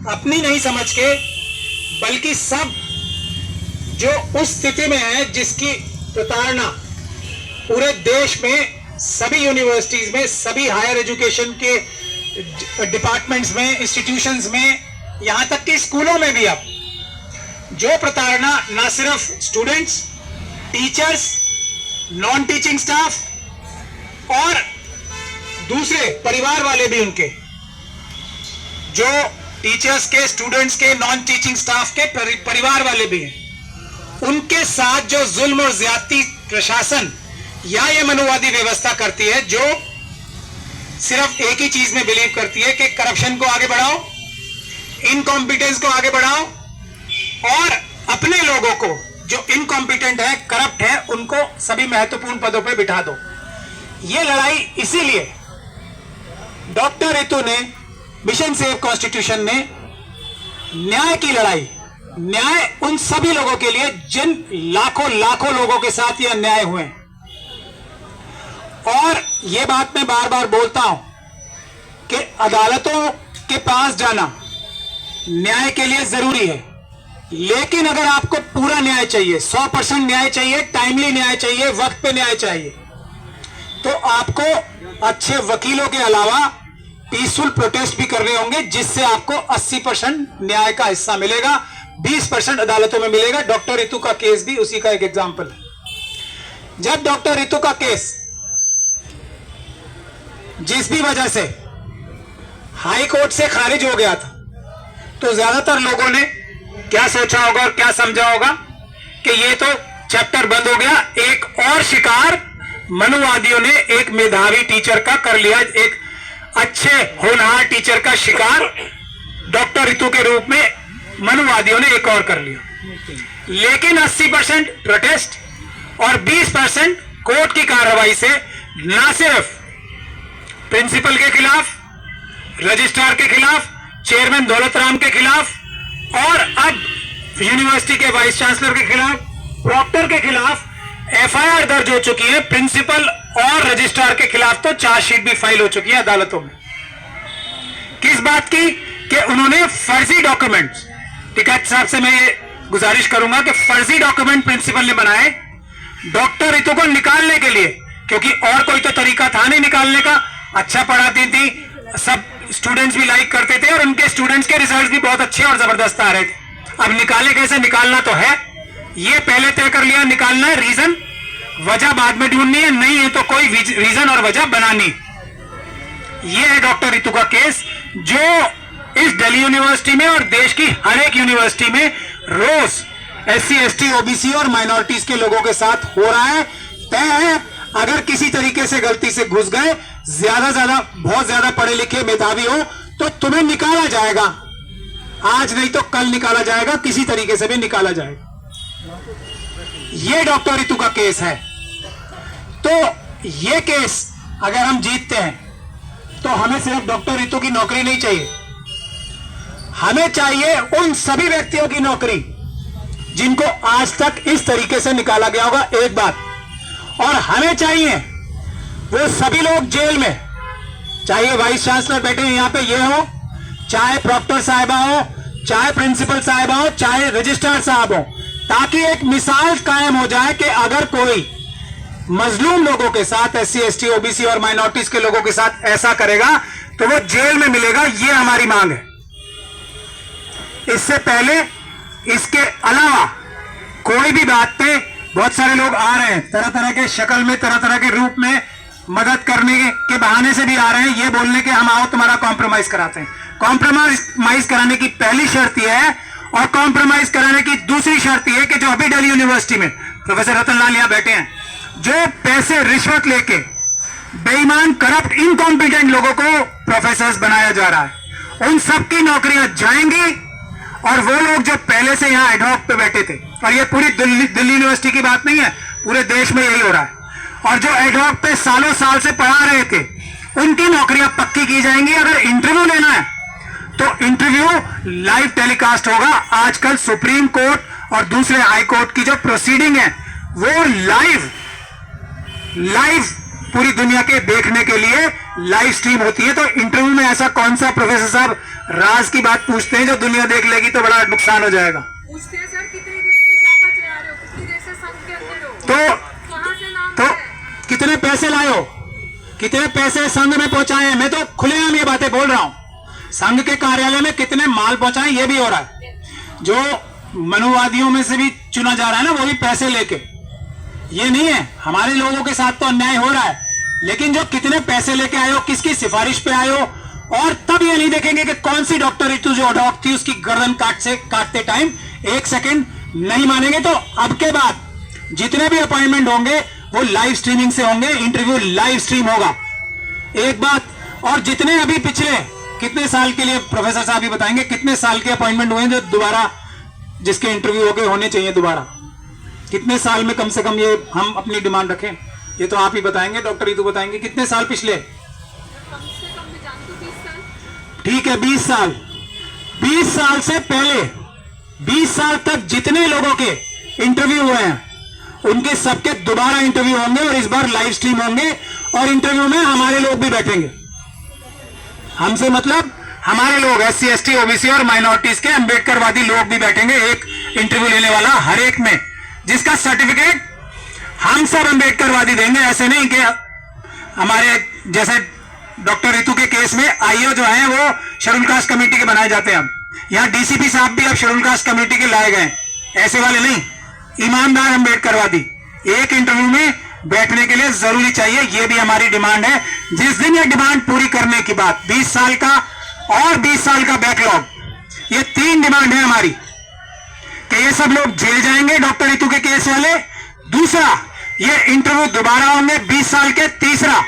अपनी नहीं समझ के, बल्कि सब जो उस स्थिति में है जिसकी प्रताड़ना पूरे देश में सभी यूनिवर्सिटीज में, सभी हायर एजुकेशन के डिपार्टमेंट्स में, इंस्टीट्यूशंस में, यहां तक कि स्कूलों में भी अब जो प्रताड़ना ना सिर्फ students, teachers, non teaching staff और दूसरे परिवार वाले भी, उनके जो टीचर्स के, स्टूडेंट्स के, नॉन टीचिंग स्टाफ के परिवार वाले भी हैं, उनके साथ जो जुल्म और ज्यादती प्रशासन या ये मनुवादी व्यवस्था करती है, जो सिर्फ एक ही चीज में बिलीव करती है कि करप्शन को आगे बढ़ाओ, इनकॉम्पिटेंस को आगे बढ़ाओ और अपने लोगों को जो इनकॉम्पिटेंट है, करप्ट है, उनको सभी महत्वपूर्ण पदों पे बिठा दो। ये लड़ाई इसीलिए डॉक्टर रितु ने, मिशन सेव कॉन्स्टिट्यूशन ने न्याय की लड़ाई, न्याय उन सभी लोगों के लिए जिन लाखों लाखों लोगों के साथ ये अन्याय हुए। और ये बात मैं बार बार बोलता हूं कि अदालतों के पास जाना न्याय के लिए जरूरी है, लेकिन अगर आपको पूरा न्याय चाहिए, 100% न्याय चाहिए, टाइमली न्याय चाहिए, वक्त पे न्याय चाहिए, तो आपको अच्छे वकीलों के अलावा पीसफुल प्रोटेस्ट भी करने होंगे, जिससे आपको 80% न्याय का हिस्सा मिलेगा, 20% अदालतों में मिलेगा। डॉक्टर रितु का केस भी उसी का एक एग्जाम्पल है। जब डॉक्टर रितु का केस जिस भी वजह से हाई कोर्ट से खारिज हो गया था, तो ज्यादातर लोगों ने क्या सोचा होगा और क्या समझा होगा कि ये तो चैप्टर बंद हो गया, एक और शिकार मनुवादियों ने एक मेधावी टीचर का कर लिया, एक अच्छे होनहार टीचर का शिकार डॉक्टर रितु के रूप में मनुवादियों ने एक और कर लिया। लेकिन 80% प्रोटेस्ट और 20% कोर्ट की कार्रवाई से न सिर्फ प्रिंसिपल के खिलाफ, रजिस्ट्रार के खिलाफ, चेयरमैन दौलत राम के खिलाफ और अब यूनिवर्सिटी के वाइस चांसलर के खिलाफ, प्रॉक्टर के खिलाफ एफआईआर दर्ज हो चुकी है। प्रिंसिपल और रजिस्ट्रार के खिलाफ तो चार्जशीट भी फाइल हो चुकी है अदालतों में। किस बात की? कि उन्होंने फर्जी डॉक्यूमेंट्स, टिकैत साहब से मैं ये गुजारिश करूंगा कि फर्जी डॉक्यूमेंट प्रिंसिपल ने बनाए डॉक्टर रितु को निकालने के लिए, क्योंकि और कोई तो तरीका था नहीं निकालने का। अच्छा पढ़ाती थी, सब स्टूडेंट्स भी लाइक करते थे और उनके स्टूडेंट्स के रिजल्ट भी बहुत अच्छे और जबरदस्त आ रहे थे। अब निकाले कैसे? निकालना तो है, ये पहले तय कर लिया निकालना है, रीजन वजह बाद में ढूंढनी है, नहीं है तो कोई रीजन और वजह बनानी। ये है डॉक्टर रितु का केस, जो इस दिल्ली यूनिवर्सिटी में और देश की हर एक यूनिवर्सिटी में रोज SC, ST, OBC और माइनॉरिटीज के लोगों के साथ हो रहा है। तय है अगर किसी तरीके से गलती से घुस गए, बहुत ज्यादा पढ़े लिखे मेधावी हो, तो तुम्हें निकाला जाएगा। आज नहीं तो कल निकाला जाएगा, किसी तरीके से भी निकाला जाएगा। ये डॉक्टर रितु का केस है। तो ये केस अगर हम जीतते हैं तो हमें सिर्फ डॉक्टर रितु की नौकरी नहीं चाहिए, हमें चाहिए उन सभी व्यक्तियों की नौकरी जिनको आज तक इस तरीके से निकाला गया होगा, एक बात। और हमें चाहिए वो सभी लोग जेल में, चाहे वाइस चांसलर बैठे हैं यहां पे ये हो, चाहे प्रॉक्टर साहिबा हो, चाहे प्रिंसिपल साहिबा हो, चाहे रजिस्ट्रार साहब हो, ताकि एक मिसाल कायम हो जाए कि अगर कोई मजलूम लोगों के साथ, SC, ST, OBC और माइनॉरिटीज के लोगों के साथ ऐसा करेगा तो वो जेल में मिलेगा। ये हमारी मांग है। इससे पहले, इसके अलावा कोई भी बात पे बहुत सारे लोग आ रहे हैं, तरह तरह के शक्ल में, तरह तरह के रूप में, मदद करने के बहाने से भी आ रहे हैं, ये बोलने के हम आओ तुम्हारा कॉम्प्रोमाइज कराते हैं। कॉम्प्रोमाइज कराने की पहली शर्त यह है और कॉम्प्रोमाइज कराने की दूसरी शर्त यह है कि जो अभी दिल्ली यूनिवर्सिटी में प्रोफेसर रतन लाल यहां बैठे हैं, जो पैसे रिश्वत लेके बेईमान, करप्ट, इनकॉम्पिटेंट लोगों को प्रोफेसर्स बनाया जा रहा है, उन सबकी नौकरियां जाएंगी। और वो लोग जो पहले से यहां एडहॉक पे बैठे थे, और ये पूरी दिल्ली यूनिवर्सिटी की बात नहीं है, पूरे देश में यही हो रहा है, और जो एडहॉक पे सालों साल से पढ़ा रहे थे, उनकी नौकरियां पक्की की जाएंगी। अगर इंटरव्यू लेना है तो इंटरव्यू लाइव टेलीकास्ट होगा। आजकल सुप्रीम कोर्ट और दूसरे हाई कोर्ट की जो प्रोसीडिंग है वो लाइव पूरी दुनिया के देखने के लिए लाइव स्ट्रीम होती है। तो इंटरव्यू में ऐसा कौन सा प्रोफेसर साहब राज की बात पूछते हैं, जो दुनिया देख लेगी तो बड़ा नुकसान हो जाएगा। पूछते हैं सर, कितनी देर से शाखा चला रहे हो, कितनी देर से संघ के अंदर हो, कहाँ से नाम तो है? कितने पैसे लाए हो, कितने पैसे संघ में पहुंचाए हैं? मैं तो खुलेआम ये बातें बोल रहा हूं। संघ के कार्यालय में कितने माल पहुंचाए, ये भी हो रहा है। जो मनुवादियों में से भी चुना जा रहा है ना, वो भी पैसे लेके। ये नहीं है, हमारे लोगों के साथ तो अन्याय हो रहा है, लेकिन जो कितने पैसे लेके आए हो, किसकी सिफारिश पे आए हो, और तब ये नहीं देखेंगे कि कौन सी डॉक्टर ऋतु जो डॉक्टर थी उसकी गर्दन काटते टाइम 1 सेकंड नहीं मानेंगे। तो अब के बाद जितने भी अपॉइंटमेंट होंगे वो लाइव स्ट्रीमिंग से होंगे, इंटरव्यू लाइव स्ट्रीम होगा, एक बात। और जितने अभी पिछले कितने साल के लिए प्रोफेसर साहब ही बताएंगे कितने साल के अपॉइंटमेंट हुए जो दोबारा, जिसके इंटरव्यू हो गए, होने चाहिए दोबारा, कितने साल में कम से कम ये हम अपनी डिमांड रखें? ये तो आप ही बताएंगे, डॉक्टर ऋतु बताएंगे कितने साल पिछले। कम से कम मैं जानती हूँ 20 साल। ठीक है, 20 साल। 20 साल से पहले 20 साल तक जितने लोगों के इंटरव्यू हुए हैं उनके सबके दोबारा इंटरव्यू होंगे, और इस बार लाइव स्ट्रीम होंगे, और इंटरव्यू में हमारे लोग भी बैठेंगे। हमसे मतलब हमारे लोग SC ST OBC और माइनॉरिटीज के अंबेडकरवादी लोग भी बैठेंगे, एक इंटरव्यू लेने वाला हर एक में, जिसका सर्टिफिकेट हम सब अंबेडकरवादी देंगे। ऐसे नहीं कि हमारे जैसे डॉक्टर ऋतु के केस में IO जो है वो शेड्यूल कास्ट कमेटी के बनाए जाते हैं। यहाँ DCP साहब भी अब शेड्यूल कास्ट कमेटी के लाए गए, ऐसे वाले नहीं, ईमानदार अंबेडकरवादी एक इंटरव्यू में बैठने के लिए जरूरी चाहिए। ये भी हमारी डिमांड है। जिस दिन ये डिमांड पूरी करने की बात, 20 साल का और 20 साल का बैकलॉग, ये 3 डिमांड है हमारी, कि ये सब लोग जेल जाएंगे डॉक्टर ऋतु के केस वाले। दूसरा, ये इंटरव्यू दोबारा होंगे 20 साल के। तीसरा,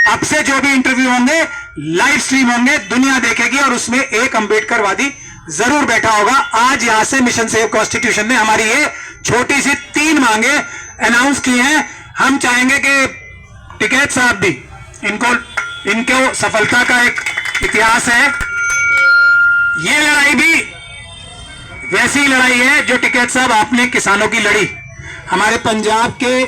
अब से जो भी इंटरव्यू होंगे लाइव स्ट्रीम होंगे, दुनिया देखेगी, और उसमें एक अंबेडकरवादी जरूर बैठा होगा। आज यहां से मिशन सेव कॉन्स्टिट्यूशन ने हमारी ये छोटी सी 3 मांगे अनाउंस की हैं। हम चाहेंगे कि टिकैत साहब भी, इनको सफलता का एक इतिहास है। ये लड़ाई भी वैसी लड़ाई है जो टिकैत साहब आपने किसानों की लड़ी, हमारे पंजाब के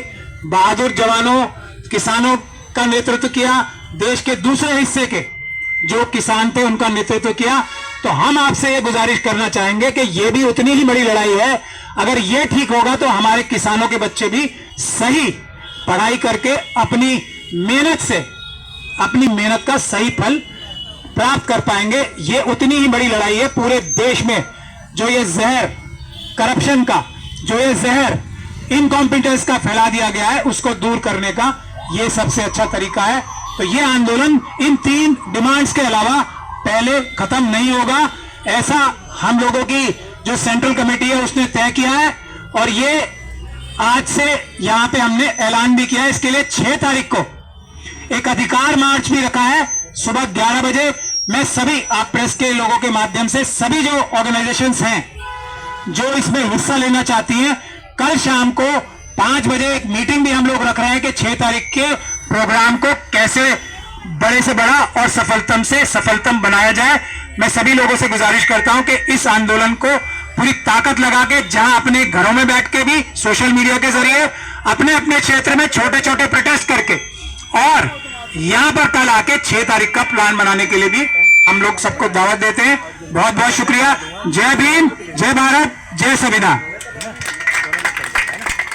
बहादुर जवानों, किसानों का नेतृत्व किया, देश के दूसरे हिस्से के जो किसान थे उनका नेतृत्व किया। तो हम आपसे ये गुजारिश करना चाहेंगे कि ये भी उतनी ही बड़ी लड़ाई है। अगर ये ठीक होगा तो हमारे किसानों के बच्चे भी सही पढ़ाई करके अपनी मेहनत से, अपनी मेहनत का सही फल प्राप्त कर पाएंगे। ये उतनी ही बड़ी लड़ाई है पूरे देश में। जो ये जहर करप्शन का, जो ये जहर इनकॉम्पिटेंस का फैला दिया गया है, उसको दूर करने का ये सबसे अच्छा तरीका है। तो ये आंदोलन इन 3 डिमांड्स के अलावा पहले खत्म नहीं होगा, ऐसा हम लोगों की जो सेंट्रल कमेटी है उसने तय किया है। और ये आज से यहां पे हमने ऐलान भी किया है। इसके लिए 6 तारीख को एक अधिकार मार्च भी रखा है सुबह 11 बजे। मैं सभी आप प्रेस के लोगों के माध्यम से सभी जो ऑर्गेनाइजेशंस हैं जो इसमें हिस्सा लेना चाहती हैं, कल शाम को 5 बजे एक मीटिंग भी हम लोग रख रहे हैं कि 6 तारीख के प्रोग्राम को कैसे बड़े से बड़ा और सफलतम से सफलतम बनाया जाए। मैं सभी लोगों से गुजारिश करता हूं कि इस आंदोलन को पूरी ताकत लगा के, जहां अपने घरों में बैठ के भी सोशल मीडिया के जरिए अपने अपने क्षेत्र में छोटे छोटे प्रोटेस्ट करके, और यहां पर कल आके 6 तारीख का प्लान बनाने के लिए भी हम लोग सबको दावत देते हैं। बहुत बहुत शुक्रिया। जय भीम, जय भारत, जय संविधान।